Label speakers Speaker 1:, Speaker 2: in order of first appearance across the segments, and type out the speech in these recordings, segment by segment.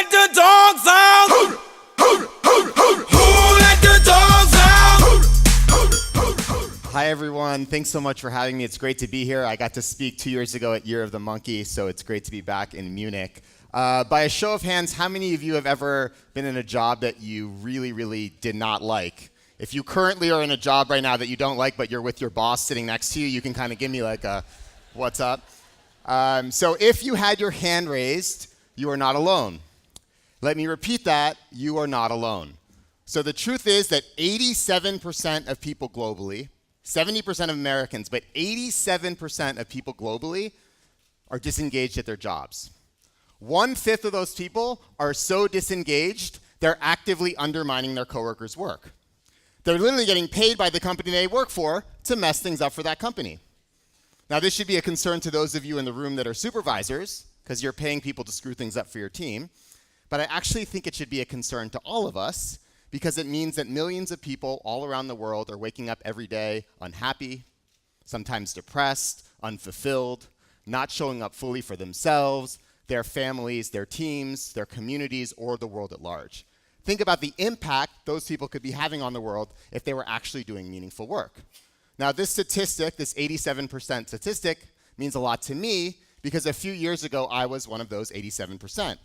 Speaker 1: let the dogs out? Who let the dogs out?
Speaker 2: Hi everyone, thanks so much for having me. It's great to be here. I got to speak 2 years ago at Year of the Monkey, so it's great to be back in Munich. By a show of hands, how many of you have ever been in a job that you really, really did not like? If you currently are in a job right now that you don't like, but you're with your boss sitting next to you, you can kind of give me like a, what's up? So if you had your hand raised, you are not alone. Let me repeat that, you are not alone. So the truth is that 87% of people globally, 70% of Americans, but 87% of people globally are disengaged at their jobs. 1/5 of those people are so disengaged, they're actively undermining their coworkers' work. They're literally getting paid by the company they work for to mess things up for that company. Now, this should be a concern to those of you in the room that are supervisors, because you're paying people to screw things up for your team. But I actually think it should be a concern to all of us, because it means that millions of people all around the world are waking up every day unhappy, sometimes depressed, unfulfilled, not showing up fully for themselves, their families, their teams, their communities, or the world at large. Think about the impact those people could be having on the world if they were actually doing meaningful work. Now, this statistic, this 87% statistic, means a lot to me because a few years ago, I was one of those 87%.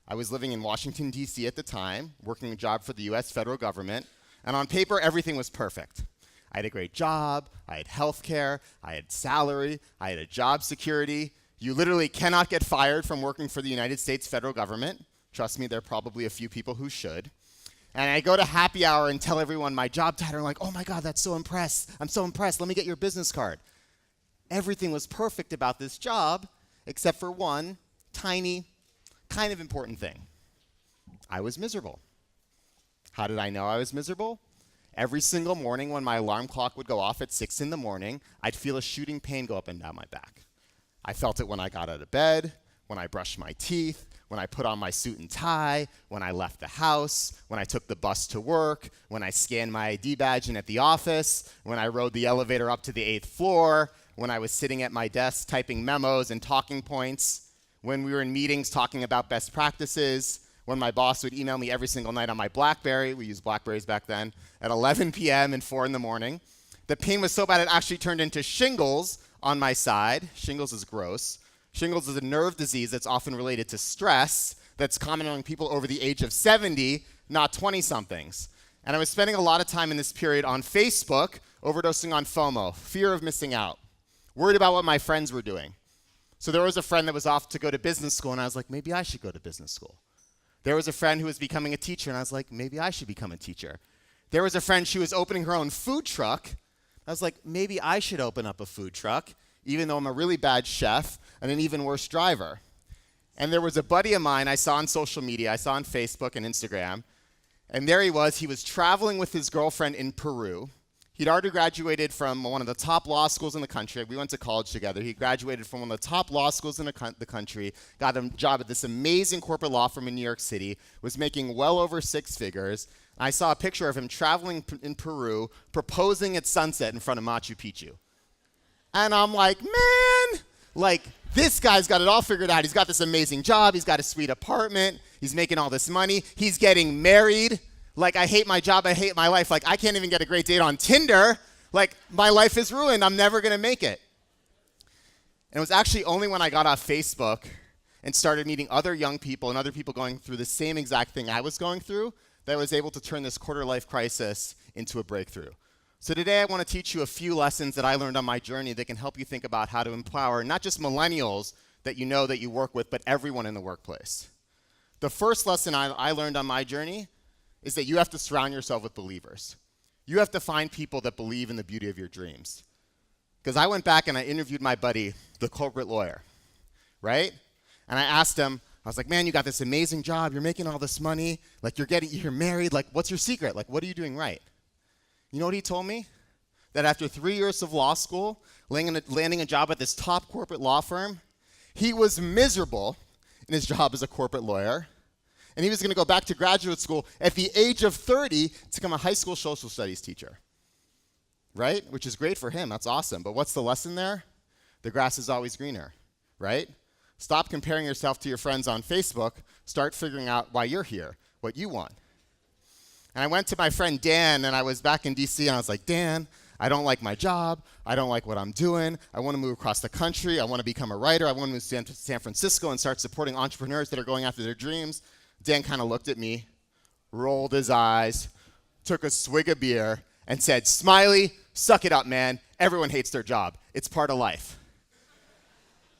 Speaker 2: I was living in Washington, D.C. at the time, working a job for the U.S. federal government, and on paper, everything was perfect. I had a great job, I had health care, I had salary, I had a job security. You literally cannot get fired from working for the United States federal government. Trust me, there are probably a few people who should. And I go to happy hour and tell everyone my job title, and like, oh my God, that's so impressed. I'm so impressed, let me get your business card. Everything was perfect about this job, except for one tiny, kind of important thing. I was miserable. How did I know I was miserable? Every single morning when my alarm clock would go off at 6 in the morning, I'd feel a shooting pain go up and down my back. I felt it when I got out of bed, when I brushed my teeth, when I put on my suit and tie, when I left the house, when I took the bus to work, when I scanned my ID badge in at the office, when I rode the elevator up to the 8th floor, when I was sitting at my desk typing memos and talking points, when we were in meetings talking about best practices, when my boss would email me every single night on my BlackBerry, we used BlackBerries back then, at 11 p.m. and 4 in the morning. The pain was so bad it actually turned into shingles on my side. Shingles is gross. Shingles is a nerve disease that's often related to stress that's common among people over the age of 70, not 20-somethings. And I was spending a lot of time in this period on Facebook, overdosing on FOMO, fear of missing out, worried about what my friends were doing. So there was a friend that was off to go to business school, and I was like, maybe I should go to business school. There was a friend who was becoming a teacher, and I was like, maybe I should become a teacher. There was a friend, she was opening her own food truck. I was like, maybe I should open up a food truck, even though I'm a really bad chef and an even worse driver. And there was a buddy of mine I saw on social media, I saw on Facebook and Instagram, and there he was traveling with his girlfriend in Peru. He'd already graduated from one of the top law schools in the country. We went to college together. He graduated from one of the top law schools in the country, got a job at this amazing corporate law firm in New York City, was making well over 6 figures. I saw a picture of him traveling in Peru, proposing at sunset in front of Machu Picchu. And I'm like, man, like, this guy's got it all figured out. He's got this amazing job. He's got a sweet apartment. He's making all this money. He's getting married. Like, I hate my job, I hate my life. Like, I can't even get a great date on Tinder. Like, my life is ruined. I'm never gonna make it. And it was actually only when I got off Facebook and started meeting other young people and other people going through the same exact thing I was going through that I was able to turn this quarter-life crisis into a breakthrough. So today I want to teach you a few lessons that I learned on my journey that can help you think about how to empower not just millennials that you know that you work with, but everyone in the workplace. The first lesson I learned on my journey is that you have to surround yourself with believers. You have to find people that believe in the beauty of your dreams. Because I went back and I interviewed my buddy, the corporate lawyer, right? And I asked him, I was like, man, you got this amazing job, you're making all this money, like you're married, like what's your secret? Like what are you doing right? You know what he told me? That after 3 years of law school, landing a job at this top corporate law firm, he was miserable in his job as a corporate lawyer, and he was going to go back to graduate school at the age of 30 to become a high school social studies teacher, right? Which is great for him, that's awesome. But what's the lesson there? The grass is always greener, right? Stop comparing yourself to your friends on Facebook. Start figuring out why you're here, what you want. And I went to my friend Dan, and I was back in DC, and I was like, Dan, I don't like my job. I don't like what I'm doing. I want to move across the country. I want to become a writer. I want to move to San Francisco and start supporting entrepreneurs that are going after their dreams. Dan kind of looked at me, rolled his eyes, took a swig of beer, and said, Smiley, suck it up, man. Everyone hates their job. It's part of life.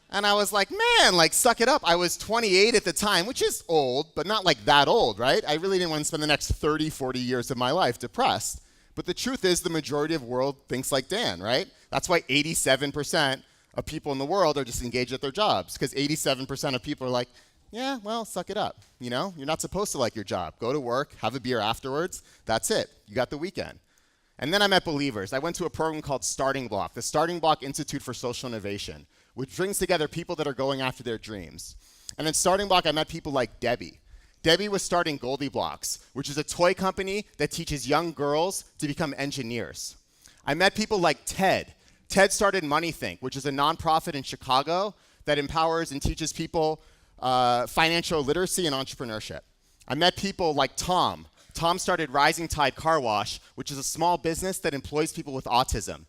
Speaker 2: And I was like, man, like, suck it up. I was 28 at the time, which is old, but not like that old, right? I really didn't want to spend the next 30, 40 years of my life depressed. But the truth is the majority of the world thinks like Dan, right? That's why 87% of people in the world are disengaged at their jobs, because 87% of people are like, yeah, well, suck it up. You know, you're not supposed to like your job. Go to work, have a beer afterwards. That's it. You got the weekend. And then I met believers. I went to a program called Starting Block, the Starting Block Institute for Social Innovation, which brings together people that are going after their dreams. And in Starting Block, I met people like Debbie. Debbie was starting Goldie Blocks, which is a toy company that teaches young girls to become engineers. I met people like Ted. Ted started MoneyThink, which is a nonprofit in Chicago that empowers and teaches people financial literacy and entrepreneurship. I met people like Tom. Tom started Rising Tide Car Wash, which is a small business that employs people with autism.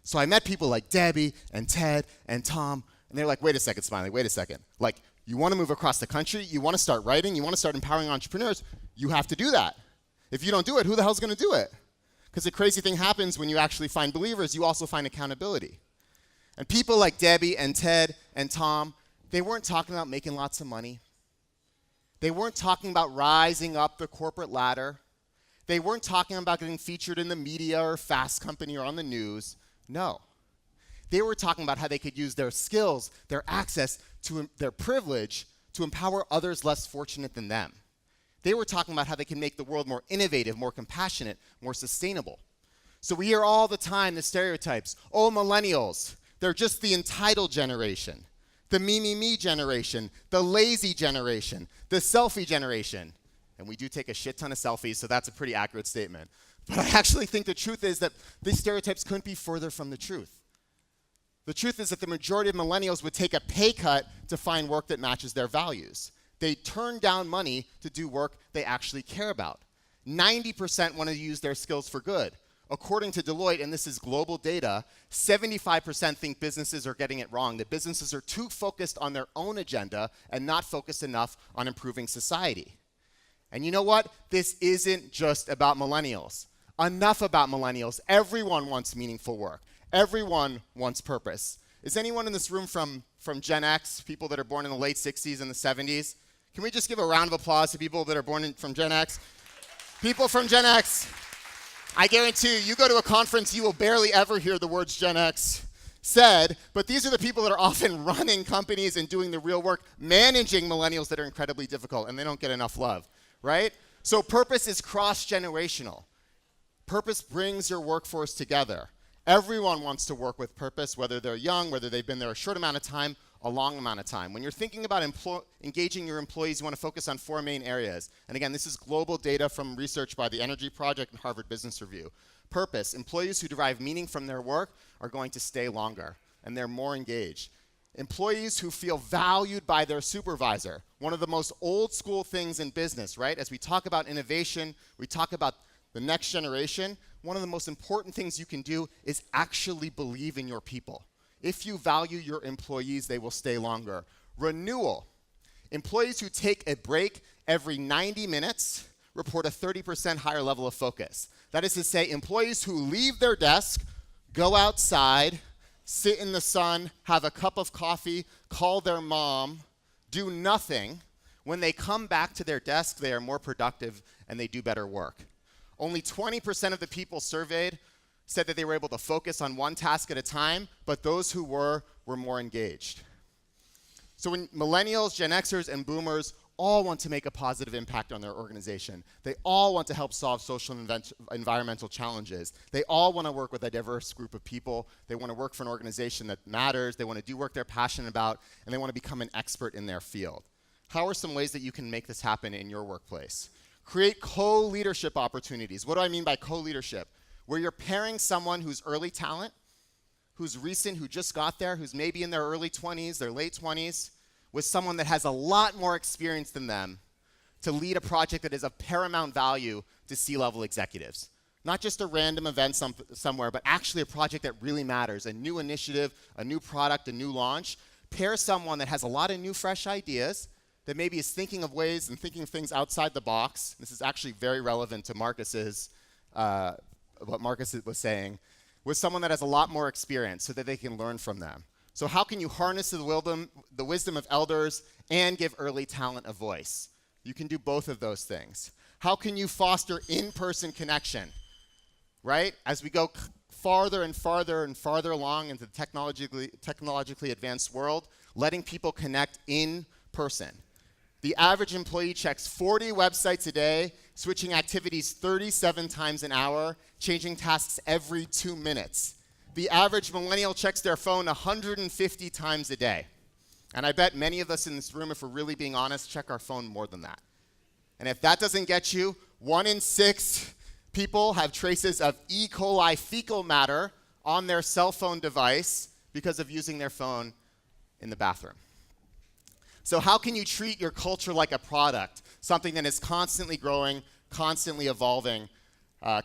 Speaker 2: So I met people like Debbie and Ted and Tom, and they're like, wait a second, Smiley, wait a second. Like, you want to move across the country, you want to start writing, you want to start empowering entrepreneurs, you have to do that. If you don't do it, who the hell's going to do it? Because the crazy thing happens when you actually find believers, you also find accountability. And people like Debbie and Ted and Tom, they weren't talking about making lots of money. They weren't talking about rising up the corporate ladder. They weren't talking about getting featured in the media or Fast Company or on the news. No. They were talking about how they could use their skills, their access, their privilege to empower others less fortunate than them. They were talking about how they can make the world more innovative, more compassionate, more sustainable. So we hear all the time the stereotypes. Oh, millennials, they're just the entitled generation, the me generation, the lazy generation, the selfie generation. And we do take a shit ton of selfies, so that's a pretty accurate statement. But I actually think the truth is that these stereotypes couldn't be further from the truth. The truth is that the majority of millennials would take a pay cut to find work that matches their values. They turn down money to do work they actually care about. 90% want to use their skills for good. According to Deloitte, and this is global data, 75% think businesses are getting it wrong, that businesses are too focused on their own agenda and not focused enough on improving society. And you know what? This isn't just about millennials. Enough about millennials. Everyone wants meaningful work. Everyone wants purpose. Is anyone in this room from Gen X, people that are born in the late 60s and the 70s? Can we just give a round of applause to people that are born from Gen X? People from Gen X. I guarantee you go to a conference, you will barely ever hear the words Gen X said, but these are the people that are often running companies and doing the real work, managing millennials that are incredibly difficult, and they don't get enough love, right? So purpose is cross-generational. Purpose brings your workforce together. Everyone wants to work with purpose, whether they're young, whether they've been there a short amount of time, a long amount of time. When you're thinking about engaging your employees, you want to focus on 4 main areas. And again, this is global data from research by the Energy Project and Harvard Business Review. Purpose. Employees who derive meaning from their work are going to stay longer, and they're more engaged. Employees who feel valued by their supervisor. One of the most old school things in business, right? As we talk about innovation, we talk about the next generation, one of the most important things you can do is actually believe in your people. If you value your employees, they will stay longer. Renewal. Employees who take a break every 90 minutes report a 30% higher level of focus. That is to say, employees who leave their desk, go outside, sit in the sun, have a cup of coffee, call their mom, do nothing, when they come back to their desk, they are more productive and they do better work. Only 20% of the people surveyed said that they were able to focus on one task at a time, but those who were more engaged. So when millennials, Gen Xers, and boomers all want to make a positive impact on their organization, they all want to help solve social and environmental challenges, they all want to work with a diverse group of people, they want to work for an organization that matters, they want to do work they're passionate about, and they want to become an expert in their field. How are some ways that you can make this happen in your workplace? Create co-leadership opportunities. What do I mean by co-leadership? Where you're pairing someone who's early talent, who's recent, who just got there, who's maybe in their early 20s, their late 20s, with someone that has a lot more experience than them to lead a project that is of paramount value to C-level executives. Not just a random event somewhere, but actually a project that really matters, a new initiative, a new product, a new launch. Pair someone that has a lot of new, fresh ideas, that maybe is thinking of ways and thinking of things outside the box. This is actually very relevant to what Marcus was saying, with someone that has a lot more experience so that they can learn from them. So how can you harness the wisdom of elders and give early talent a voice? You can do both of those things. How can you foster in-person connection, right? As we go farther and farther and farther along into the technologically advanced world, letting people connect in person. The average employee checks 40 websites a day, switching activities 37 times an hour, changing tasks every 2 minutes. The average millennial checks their phone 150 times a day. And I bet many of us in this room, if we're really being honest, check our phone more than that. And if that doesn't get you, 1 in 6 people have traces of E. coli fecal matter on their cell phone device because of using their phone in the bathroom. So how can you treat your culture like a product, something that is constantly growing, constantly evolving,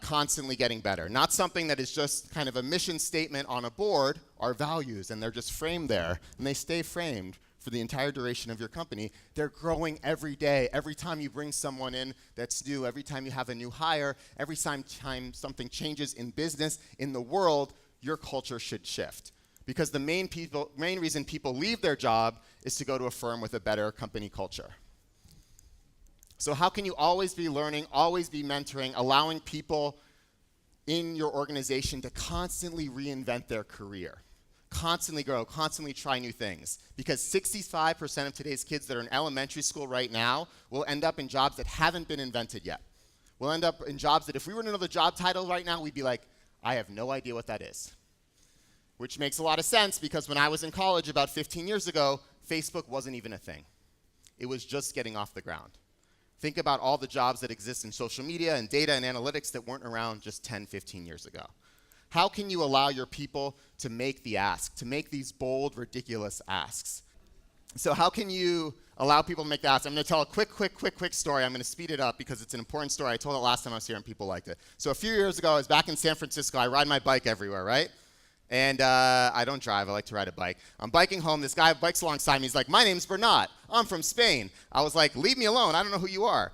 Speaker 2: constantly getting better? Not something that is just kind of a mission statement on a board, our values, and they're just framed there, and they stay framed for the entire duration of your company. They're growing every day. Every time you bring someone in that's new, every time you have a new hire, every time something changes in business, in the world, your culture should shift. Because the main reason people leave their job is to go to a firm with a better company culture. So how can you always be learning, always be mentoring, allowing people in your organization to constantly reinvent their career, constantly grow, constantly try new things? Because 65% of today's kids that are in elementary school right now will end up in jobs that haven't been invented yet. We'll end up in jobs that if we were to know the job title right now, we'd be like, I have no idea what that is. Which makes a lot of sense because when I was in college about 15 years ago, Facebook wasn't even a thing. It was just getting off the ground. Think about all the jobs that exist in social media and data and analytics that weren't around just 10, 15 years ago. How can you allow your people to make the ask, to make these bold, ridiculous asks? So how can you allow people to make the ask? I'm going to tell a quick story. I'm going to speed it up because it's an important story. I told it last time I was here and people liked it. So a few years ago, I was back in San Francisco. I ride my bike everywhere, right? And I don't drive. I like to ride a bike. I'm biking home. This guy bikes alongside me. He's like, my name's Bernat. I'm from Spain. I was like, leave me alone. I don't know who you are.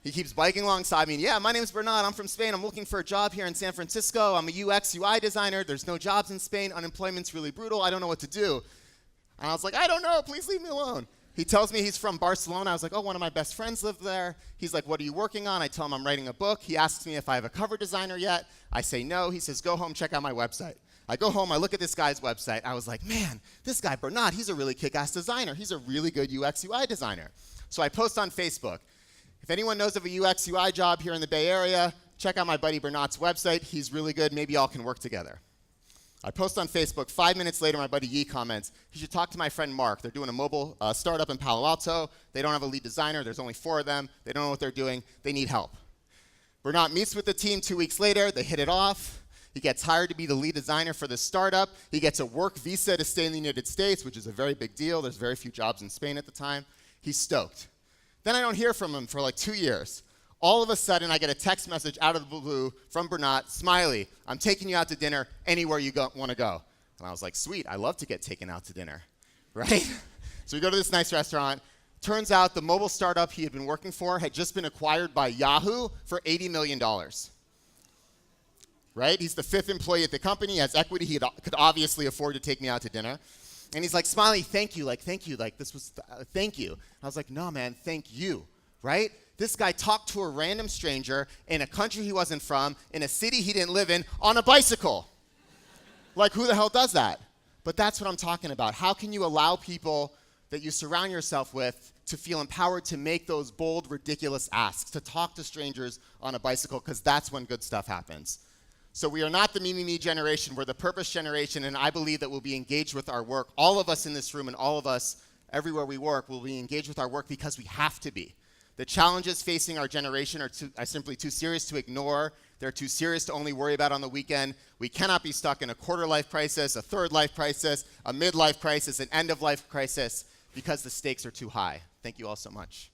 Speaker 2: He keeps biking alongside me. And, yeah, my name's Bernat. I'm from Spain. I'm looking for a job here in San Francisco. I'm a UX, UI designer. There's no jobs in Spain. Unemployment's really brutal. I don't know what to do. And I was like, I don't know. Please leave me alone. He tells me he's from Barcelona. I was like, oh, one of my best friends lived there. He's like, what are you working on? I tell him I'm writing a book. He asks me if I have a cover designer yet. I say no. He says, go home, check out my website. I go home, I look at this guy's website. I was like, man, this guy Bernat, he's a really kick-ass designer. He's a really good UX, UI designer. So I post on Facebook. If anyone knows of a UX, UI job here in the Bay Area, check out my buddy Bernat's website. He's really good. Maybe y'all can work together. I post on Facebook. 5 minutes later, my buddy Yi comments, you should talk to my friend Mark. They're doing a mobile startup in Palo Alto. They don't have a lead designer. There's only 4 of them. They don't know what they're doing. They need help. Bernat meets with the team 2 weeks later. They hit it off. He gets hired to be the lead designer for this startup. He gets a work visa to stay in the United States, which is a very big deal. There's very few jobs in Spain at the time. He's stoked. Then I don't hear from him for like 2 years. All of a sudden, I get a text message out of the blue from Bernat, Smiley, I'm taking you out to dinner anywhere you want to go. And I was like, sweet, I love to get taken out to dinner, right? So we go to this nice restaurant. Turns out the mobile startup he had been working for had just been acquired by Yahoo for $80 million. Right? He's the 5th employee at the company. He has equity. He could obviously afford to take me out to dinner. And he's like, Smiley, thank you. Thank you. This was, thank you. I was like, no, man, thank you. Right? This guy talked to a random stranger in a country he wasn't from, in a city he didn't live in, on a bicycle. Like, who the hell does that? But that's what I'm talking about. How can you allow people that you surround yourself with to feel empowered to make those bold, ridiculous asks, to talk to strangers on a bicycle, because that's when good stuff happens. So we are not the me generation. We're the purpose generation, and I believe that we'll be engaged with our work. All of us in this room and all of us everywhere we work will be engaged with our work because we have to be. The challenges facing our generation are simply too serious to ignore. They're too serious to only worry about on the weekend. We cannot be stuck in a quarter-life crisis, a third-life crisis, a midlife crisis, an end-of-life crisis. because the stakes are too high. Thank you all so much.